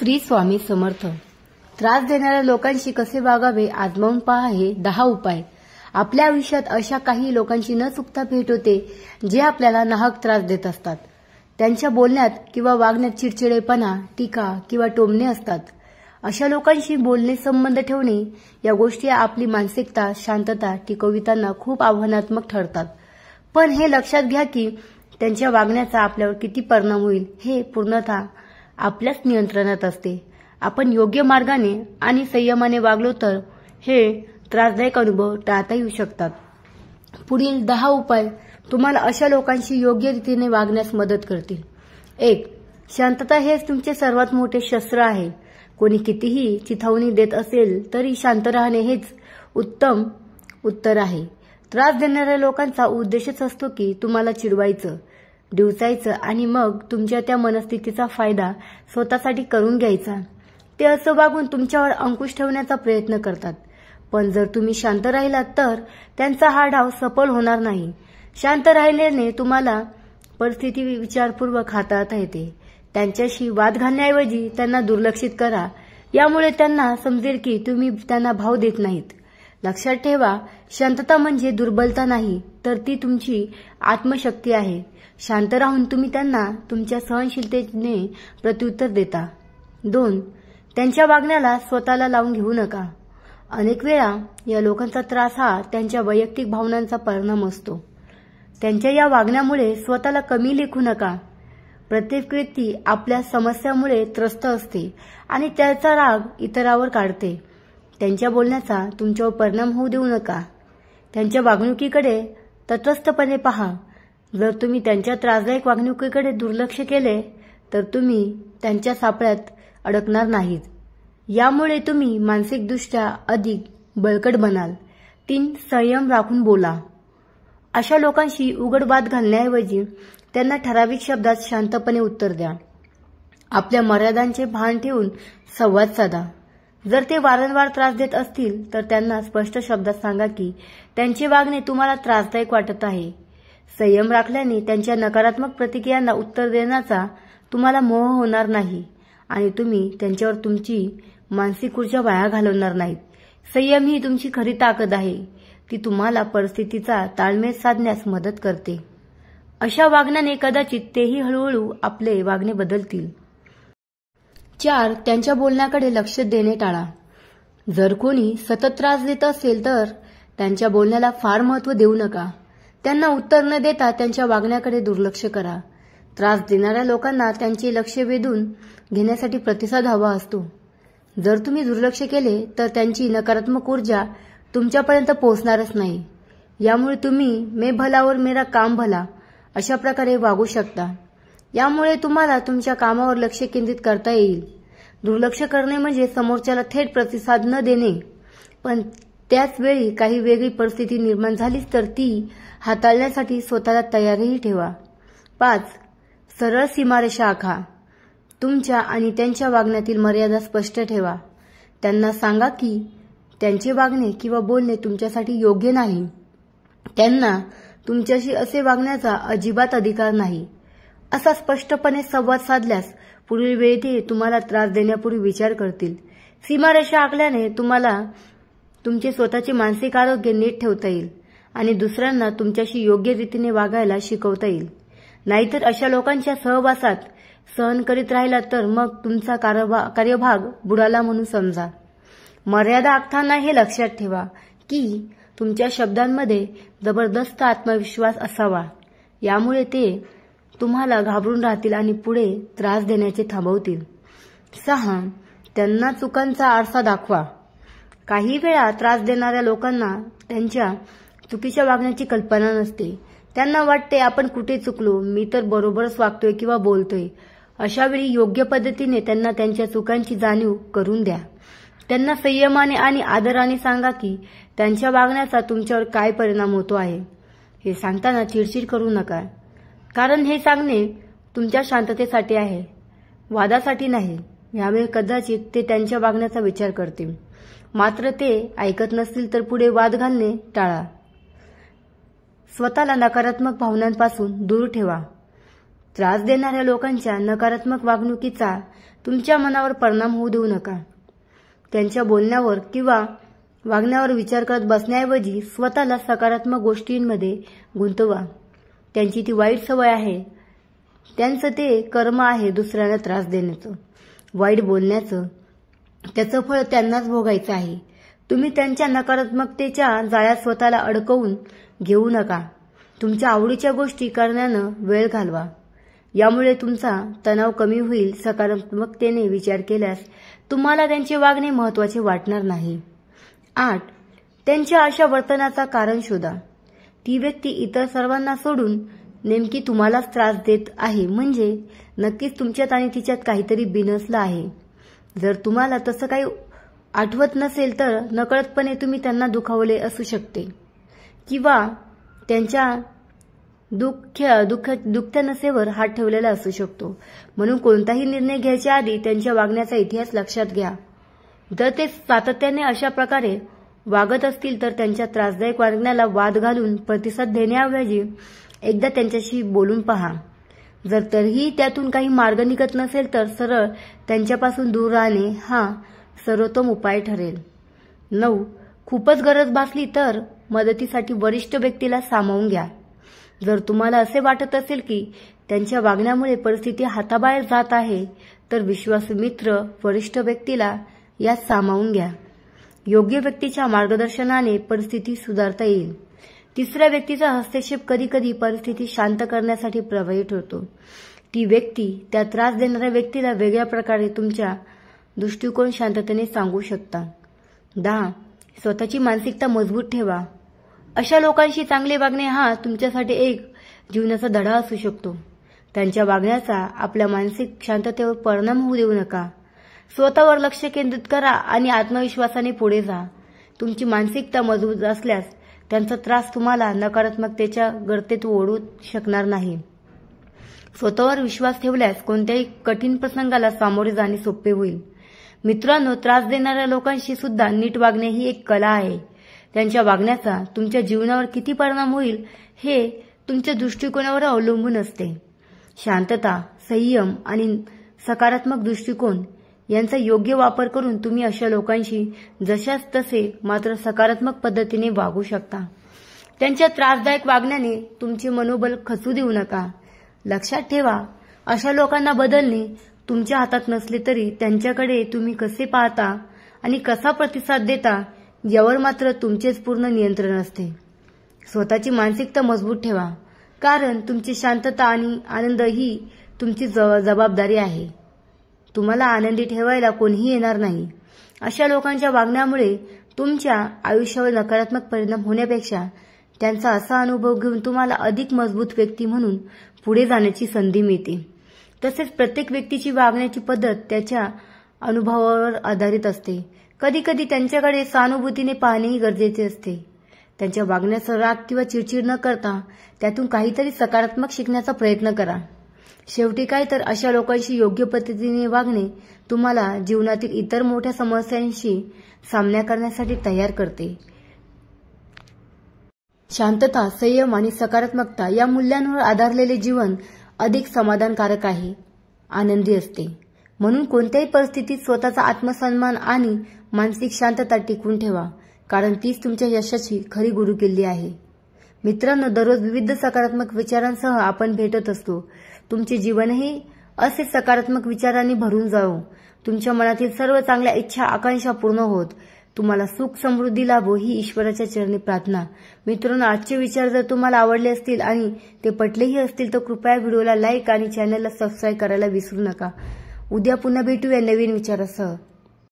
श्री स्वामी समर्थ. त्रास देणाऱ्या लोकांशी कसे वागावे आजमावून पहा हे 10 उपाय. आपल्या आयुष्यात अशा काही लोकांची न चुकता भेट होते जे आपल्याला नाहक त्रास देत असतात. त्यांच्या बोलण्यात किंवा वागण्यात चिडचिडेपणा, टीका किंवा टोमणे असतात. अशा लोकांशी बोलणे, संबंध ठेवणे या गोष्टी आपली मानसिकता, शांतता टिकविताना खूप आव्हानात्मक ठरतात. पण हे लक्षात घ्या की त्यांच्या वागण्याचा आपल्यावर किती परिणाम होईल हे पूर्णतः आपल्याच नियंत्रणात असते. आपण योग्य मार्गाने आणि संयमाने वागलो तर हे त्रासदायक अनुभव टाळता येऊ शकतात. पुढील 10 उपाय तुम्हाला अशा लोकांशी योग्य रीतीने वागण्यास मदत करतील. 1. शांतता हेच तुमचे सर्वात मोठे शस्त्र आहे. कोणी कितीही चिथावणी देत असेल तरी शांत राहणे हेच उत्तम उत्तर आहे. त्रास देणाऱ्या लोकांचा उद्देशच असतो की तुम्हाला चिडवायचं, डिवचायचं आणि मग तुमच्या त्या मनस्थितीचा फायदा स्वतःसाठी करून घ्यायचा. ते असं वागून तुमच्यावर अंकुश ठेवण्याचा प्रयत्न करतात. पण जर तुम्ही शांत राहिलात तर त्यांचा हा डाव सफल होणार नाही. शांत राहिल्याने तुम्हाला परिस्थिती विचारपूर्वक हाताळता येते. त्यांच्याशी वाद घालण्याऐवजी त्यांना दुर्लक्षित करा. यामुळे त्यांना समजेल की तुम्ही त्यांना भाव देत नाहीत. लक्षात ठेवा, शांतता म्हणजे दुर्बलता नाही तर ती तुमची आत्मशक्ती आहे. शांत राहून तुम्ही त्यांना तुमच्या सहनशीलतेने प्रत्युत्तर देता. 2. त्यांच्या वागण्याला स्वतःला लावून घेऊ नका. अनेक वेळा या लोकांचा त्रास हा त्यांच्या वैयक्तिक भावनांचा परिणाम असतो. त्यांच्या या वागण्यामुळे स्वतःला कमी लेखू नका. प्रत्येक व्यक्ती आपल्या समस्यामुळे त्रस्त असते आणि त्याचा राग इतरांवर काढते. त्यांच्या बोलण्याचा तुमच्यावर परिणाम होऊ देऊ नका. त्यांच्या वागणुकीकडे तटस्थपणे पहा. जर तुम्ही त्यांच्या त्रासदायक वागणुकीकडे दुर्लक्ष केले तर तुम्ही त्यांच्या सापळ्यात अडकणार नाहीत. यामुळे तुम्ही मानसिकदृष्ट्या अधिक बळकट बनाल. 3. संयम राखून बोला. अशा लोकांशी उघड वाद घालण्याऐवजी त्यांना ठराविक शब्दात शांतपणे उत्तर द्या. आपल्या मर्यादांचे भान ठेवून संवाद साधा. जर ते वारंवार त्रास देत असतील तर त्यांना स्पष्ट शब्दात सांगा की त्यांचे वागणे तुम्हाला त्रासदायक वाटत आहे. संयम राखल्याने त्यांच्या नकारात्मक प्रतिक्रियांना उत्तर देण्याचा तुम्हाला मोह होणार नाही आणि तुम्ही त्यांच्यावर तुमची मानसिक ऊर्जा वाया घालवणार नाहीत. संयम ही तुमची खरी ताकद आहे. ती तुम्हाला परिस्थितीचा ताळमेळ साधण्यास मदत करते. अशा वागण्याने कदाचित तेही हळूहळू आपले वागणे बदलतील. 4. त्यांच्या बोलण्याकडे लक्ष देणे टाळा. जर कोणी सतत त्रास देत असेल तर त्यांच्या बोलण्याला फार महत्त्व देऊ नका. त्यांना उत्तर न देता त्यांच्या वागण्याकडे दुर्लक्ष करा. त्रास देणाऱ्या लोकांना त्यांचे लक्ष वेधून घेण्यासाठी प्रतिसाद हवा असतो. जर तुम्ही दुर्लक्ष केले तर त्यांची नकारात्मक ऊर्जा तुमच्यापर्यंत पोहोचणारच नाही. यामुळे तुम्ही मैं भला और मेरा काम भला अशा प्रकारे वागू शकता. यामुळे तुम्हाला तुमच्या कामावर लक्ष केंद्रित करता येईल. दुर्लक्ष करणे म्हणजे समोरच्याला थेट प्रतिसाद न देणे. पण त्याच वेळी काही वेगळी परिस्थिती निर्माण झालीच तर ती हाताळण्यासाठी स्वतःला तयारही ठेवा. 5. सरळ सीमारेषा आखा. तुमच्या आणि त्यांच्या वागण्यातील मर्यादा स्पष्ट ठेवा. त्यांना सांगा की त्यांचे वागणे किंवा बोलणे तुमच्यासाठी योग्य नाही. त्यांना तुमच्याशी असे वागण्याचा अजिबात अधिकार नाही. असा स्पष्टपणे संवाद साधल्यास पुढील वेळी ते तुम्हाला त्रास देण्यापूर्वी विचार करतील. सीमारेषा आखल्याने तुम्हाला तुमचे स्वतःचे मानसिक आरोग्य नीट ठेवता येईल आणि दुसऱ्यांना तुमच्याशी योग्य रीतीने वागायला शिकवता येईल. नाहीतर अशा लोकांच्या सहवासात सहन करीत राहिला तर मग तुमचा कार्यभाग बुडाला म्हणून समजा. मर्यादा आखताना हे लक्षात ठेवा की तुमच्या शब्दांमध्ये जबरदस्त आत्मविश्वास असावा. यामुळे ते तुम्हाला घाबरून राहतील आणि पुढे त्रास देण्याचे थांबवतील. 6. त्यांना चुकांचा आरसा दाखवा. काही वेळा त्रास देणाऱ्या लोकांना त्यांच्या चुकीच्या वागण्याची कल्पना नसते. त्यांना वाटते आपण कुठे चुकलो, मी तर बरोबरच वागतोय किंवा बोलतोय. अशावेळी योग्य पद्धतीने त्यांना त्यांच्या चुकांची जाणीव करून द्या. त्यांना संयमाने आणि आदराने सांगा की त्यांच्या वागण्याचा तुमच्यावर काय परिणाम होतो आहे. हे सांगताना चिडचिड करू नका, कारण हे सांगणे तुमच्या शांततेसाठी आहे, वादासाठी नाही. यामुळे कदाचित ते त्यांच्या वागण्याचा विचार करतील. मात्र ते ऐकत नसतील तर पुढे वाद घालणे टाळा. स्वतःला नकारात्मक भावनांपासून दूर ठेवा. त्रास देणाऱ्या लोकांच्या नकारात्मक वागणुकीचा तुमच्या मनावर परिणाम होऊ देऊ नका. त्यांच्या बोलण्यावर किंवा वागण्यावर विचार करत बसण्याऐवजी स्वतःला सकारात्मक गोष्टींमध्ये गुंतवा. त्यांची ती वाईट सवय आहे, त्यांचं ते कर्म आहे दुसऱ्यांना त्रास देण्याचं, वाईट बोलण्याचं. त्याचं फळ त्यांनाच भोगायचं आहे. तुम्ही त्यांच्या नकारात्मकतेच्या जाळ्यात स्वतःला अडकवून घेऊ नका. तुमच्या आवडीच्या गोष्टी करण्यानं वेळ घालवा. यामुळे तुमचा तणाव कमी होईल. सकारात्मकतेने विचार केल्यास तुम्हाला त्यांचे वागणे महत्त्वाचे वाटणार नाही. 8. त्यांच्या अशा वर्तनाचा कारण शोधा. ती व्यक्ती इतर सर्वांना सोडून नेमकी तुम्हालाच त्रास देत आहे म्हणजे नक्कीच तुमच्यात आणि तिच्यात काहीतरी बिनसलं आहे. जर तुम्हाला तसं काही आठवत नसेल तर नकळतपणे तुम्ही त्यांना दुखावले असू शकते किंवा त्यांच्या दुःख नसेवर हात ठेवलेला असू शकतो. म्हणून कोणताही निर्णय घ्यायच्या आधी त्यांच्या वागण्याचा इतिहास लक्षात घ्या. जर ते सातत्याने अशा प्रकारे वागत असतील तर त्यांच्या त्रासदायक वागण्याला वाद घालून प्रतिसाद देण्याऐवजी एकदा त्यांच्याशी बोलून पहा. जर तरीही त्यातून काही मार्ग निघत नसेल तर सरळ त्यांच्यापासून दूर राहणे हा सर्वोत्तम उपाय ठरेल. 9. खूपच गरज भासली तर मदतीसाठी वरिष्ठ व्यक्तीला सामावून घ्या. जर तुम्हाला असे वाटत असेल की त्यांच्या वागण्यामुळे परिस्थिती हाताबाहेर जात आहे तर विश्वासू मित्र वरिष्ठ व्यक्तीला यात सामावून घ्या. योग्य व्यक्तीच्या मार्गदर्शनाने परिस्थिती सुधारता येईल. तिसऱ्या व्यक्तीचा हस्तक्षेप कधीकधी परिस्थिती शांत करण्यासाठी प्रभावी ठरतो. ती व्यक्ती त्या त्रास देणाऱ्या व्यक्तीला वेगळ्या प्रकारे तुमच्या दृष्टिकोन शांततेने सांगू शकता. 10. स्वतःची मानसिकता मजबूत ठेवा. अशा लोकांशी चांगले वागणे हा तुमच्यासाठी एक जीवनाचा धडा असू शकतो. त्यांच्या वागण्याचा आपल्या मानसिक शांततेवर परिणाम होऊ देऊ नका. स्वतःवर लक्ष केंद्रित करा आणि आत्मविश्वासाने पुढे जा. तुमची मानसिकता मजबूत असल्यास त्यांचा त्रास तुम्हाला नकारात्मकतेच्या गर्तेत ओढू शकणार नाही. स्वतःवर विश्वास ठेवल्यास कोणत्याही कठीण प्रसंगाला सामोरे जाणे सोपे होईल. मित्रांनो, त्रास देणाऱ्या लोकांशी सुद्धा नीट वागणे ही एक कला आहे. त्यांच्या वागण्याचा तुमच्या जीवनावर किती परिणाम होईल हे तुमच्या दृष्टिकोनावर अवलंबून असते. शांतता, संयम आणि सकारात्मक दृष्टिकोन यांचा योग्य वापर करून तुम्ही अशा लोकांशी जशाच तसे मात्र सकारात्मक पद्धतीने वागू शकता. त्यांच्या त्रासदायक वागण्याने तुमचे मनोबल खचू देऊ नका. लक्षात ठेवा, अशा लोकांना बदलणे तुमच्या हातात नसले तरी त्यांच्याकडे तुम्ही कसे पाहता आणि कसा प्रतिसाद देता यावर मात्र तुमचेच पूर्ण नियंत्रण असते. स्वतःची मानसिकता मजबूत ठेवा, कारण तुमची शांतता आणि आनंद ही तुमची जबाबदारी आहे. तुम्हाला आनंदी ठेवायला कोणीही येणार नाही. अशा लोकांच्या वागण्यामुळे तुमच्या आयुष्यावर नकारात्मक परिणाम होण्यापेक्षा त्यांचा असा अनुभव घेऊन तुम्हाला अधिक मजबूत व्यक्ती म्हणून पुढे जाण्याची संधी मिळते. तसेच प्रत्येक व्यक्तीची वागण्याची पद्धत त्याच्या अनुभवावर आधारित असते. कधीकधी त्यांच्याकडे सहानुभूतीने पाहणेही गरजेचे असते. त्यांच्या वागण्याचा राग किंवा चिडचिड न करता त्यातून काहीतरी सकारात्मक शिकण्याचा प्रयत्न करा. शेवटी काय तर अशा लोकांशी योग्य पद्धतीने वागणे तुम्हाला जीवनातील इतर मोठ्या समस्यांशी सामना करण्यासाठी तयार करते. शांतता, संयम आणि सकारात्मकता या मूल्यांवर आधारलेले जीवन अधिक समाधानकारक आहे, आनंदी असते. म्हणून कोणत्याही परिस्थितीत स्वतःचा आत्मसन्मान आणि मानसिक शांतता टिकवून ठेवा, कारण तीच तुमच्या यशाची खरी गुरुकिल्ली आहे. मित्रांनो, दररोज विविध सकारात्मक विचारांसह आपण भेटत असतो. तुमचे जीवनही असे सकारात्मक विचारांनी भरून जावो. तुमच्या मनातील सर्व चांगल्या इच्छा आकांक्षा पूर्ण होत. तुम्हाला सुख समृद्धी लाभो ही ईश्वराच्या चरणी प्रार्थना. मित्रांनो, आजचे विचार जर तुम्हाला आवडले असतील आणि ते पटलेही असतील तर कृपया व्हिडिओला लाईक आणि चॅनलला सबस्क्राईब करायला विसरू नका. उद्या पुन्हा भेटूया नवीन विचारासह.